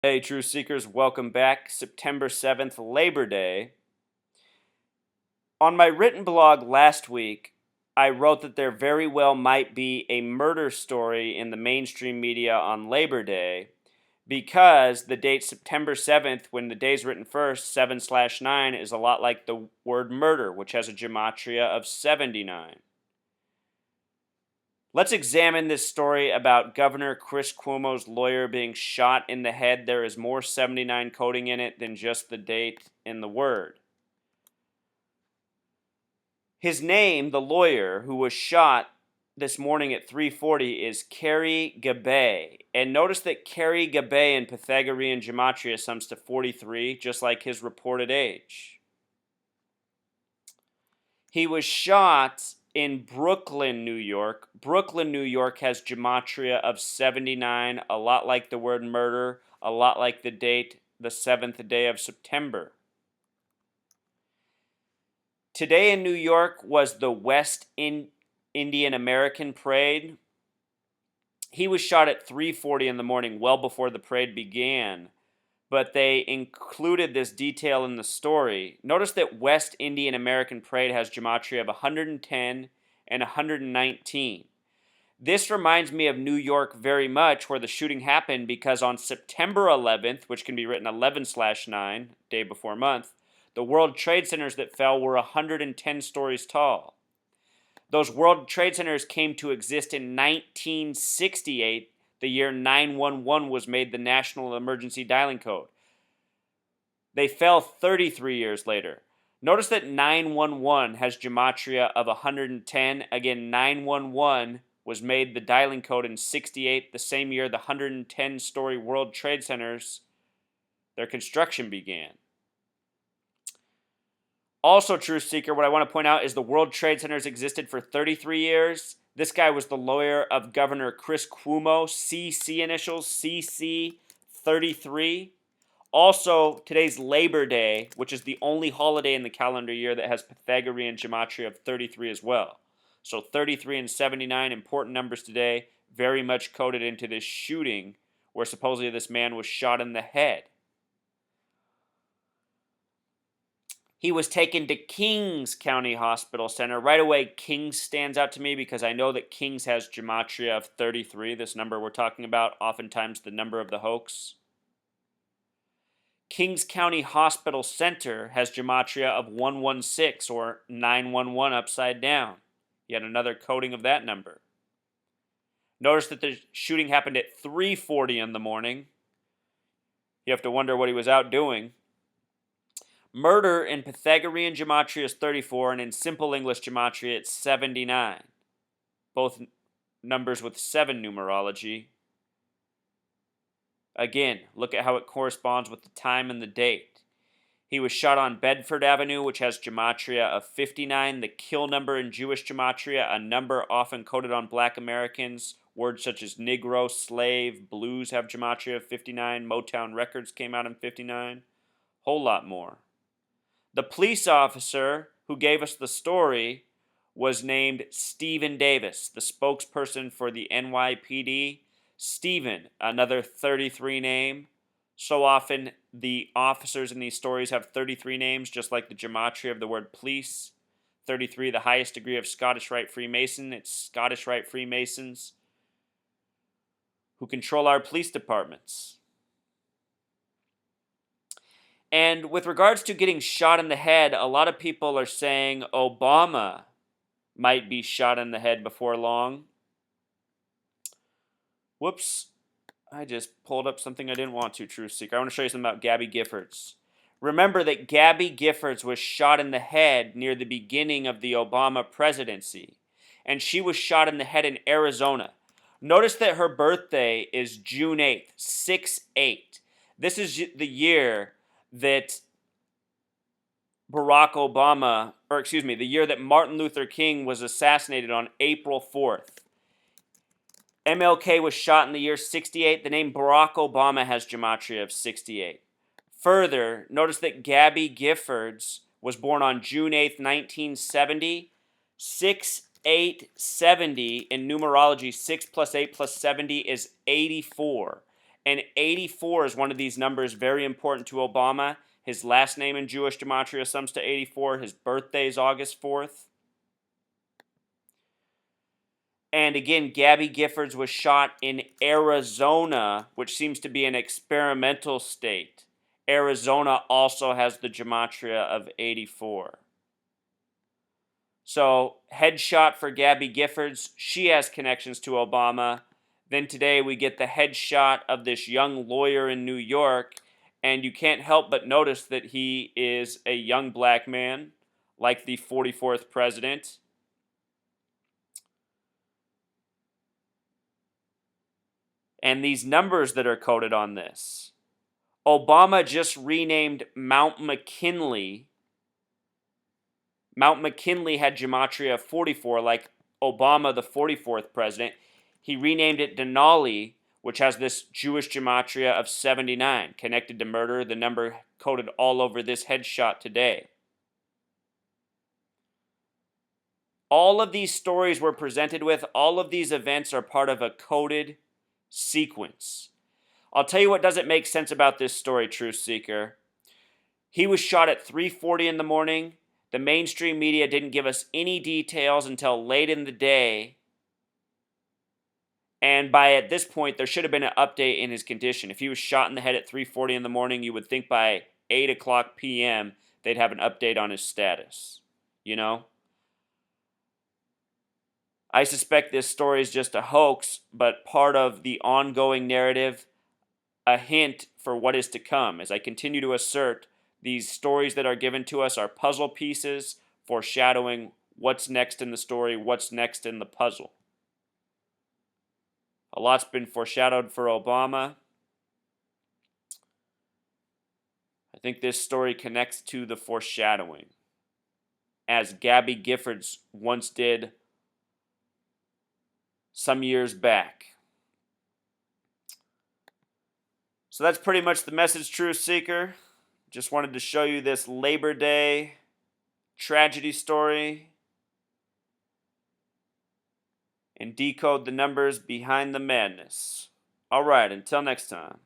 Hey, Truth Seekers, welcome back. September 7th, Labor Day. On my written blog last week, I wrote that there very well might be a murder story in the mainstream media on Labor Day because the date September 7th, when the day's written first, 7/9, is a lot like the word murder, which has a gematria of 79. Let's examine this story about Governor Chris Cuomo's lawyer being shot in the head. There is more 79 coding in it than just the date and the word. His name, the lawyer who was shot this morning at 3:40, is Carey Gabay. And notice that Carey Gabay in Pythagorean gematria sums to 43, just like his reported age. He was shot in Brooklyn, New York. Brooklyn, New York has gematria of 79, a lot like the word murder, a lot like the date, the 7th day of September. Today in New York was the West Indian American Parade. He was shot at 3:40 in the morning, well before the parade began. But they included this detail in the story. Notice that West Indian American Parade has gematria of 110 and 119. This reminds me of New York very much, where the shooting happened, because on September 11th, which can be written 11/9, day before month, the World Trade Centers that fell were 110 stories tall. Those World Trade Centers came to exist in 1968, the year 911 was made the national emergency dialing code. They fell 33 years later. Notice that 911 has gematria of 110. Again, 911 was made the dialing code in 68, the same year the 110-story World Trade Centers, their construction began. Also, Truth Seeker, what I want to point out is the World Trade Centers existed for 33 years. This guy was the lawyer of Governor Chris Cuomo, CC initials, CC 33. Also, today's Labor Day, which is the only holiday in the calendar year that has Pythagorean gematria of 33 as well. So 33 and 79, important numbers today, very much coded into this shooting where supposedly this man was shot in the head. He was taken to Kings County Hospital Center. Right away, Kings stands out to me because I know that Kings has gematria of 33, this number we're talking about, oftentimes the number of the hoax. Kings County Hospital Center has gematria of 116, or 911 upside down. Yet another coding of that number. Notice that the shooting happened at 3:40 in the morning. You have to wonder what he was out doing. Murder in Pythagorean gematria is 34, and in Simple English Gematria it's 79. Both numbers with 7 numerology. Again, look at how it corresponds with the time and the date. He was shot on Bedford Avenue, which has gematria of 59. The kill number in Jewish gematria, a number often coded on Black Americans. Words such as Negro, slave, blues have gematria of 59. Motown Records came out in 59. Whole lot more. The police officer who gave us the story was named Stephen Davis, the spokesperson for the NYPD. Stephen, another 33 name. So often the officers in these stories have 33 names, just like the gematria of the word police. 33, the highest degree of Scottish Rite Freemason. It's Scottish Rite Freemasons who control our police departments. And with regards to getting shot in the head, a lot of people are saying Obama might be shot in the head before long. Whoops. I just pulled up something I didn't want to, Truth Seeker. I want to show you something about Gabby Giffords. Remember that Gabby Giffords was shot in the head near the beginning of the Obama presidency. And she was shot in the head in Arizona. Notice that her birthday is June 8th, 6/8. This is the year that the year that Martin Luther King was assassinated on April 4th. MLK was shot in the year 68. The name Barack Obama has gematria of 68. Further, notice that Gabby Giffords was born on June 8th, 1970. 6/8/70 in numerology, 6 plus 8 plus 70 is 84. And 84 is one of these numbers very important to Obama. His last name in Jewish Gematria sums to 84. His birthday is August 4th. And again, Gabby Giffords was shot in Arizona, which seems to be an experimental state. Arizona also has the Gematria of 84. So, headshot for Gabby Giffords. She has connections to Obama. Then today we get the headshot of this young lawyer in New York, and you can't help but notice that he is a young black man, like the 44th president. And these numbers that are coded on this. Obama just renamed Mount McKinley. Mount McKinley had Gematria 44, like Obama, the 44th president. He renamed it Denali, which has this Jewish Gematria of 79, connected to murder, the number coded all over this headshot today. All of these stories we're presented with, all of these events are part of a coded sequence. I'll tell you what doesn't make sense about this story, Truth Seeker. He was shot at 3:40 in the morning. The mainstream media didn't give us any details until late in the day. And by at this point, there should have been an update in his condition. If he was shot in the head at 3:40 in the morning, you would think by 8 o'clock p.m. they'd have an update on his status. You know? I suspect this story is just a hoax, but part of the ongoing narrative, a hint for what is to come. As I continue to assert, these stories that are given to us are puzzle pieces foreshadowing what's next in the story, what's next in the puzzle. A lot's been foreshadowed for Obama. I think this story connects to the foreshadowing, as Gabby Giffords once did some years back. So that's pretty much the message, Truth Seeker. Just wanted to show you this Labor Day tragedy story and decode the numbers behind the madness. All right, until next time.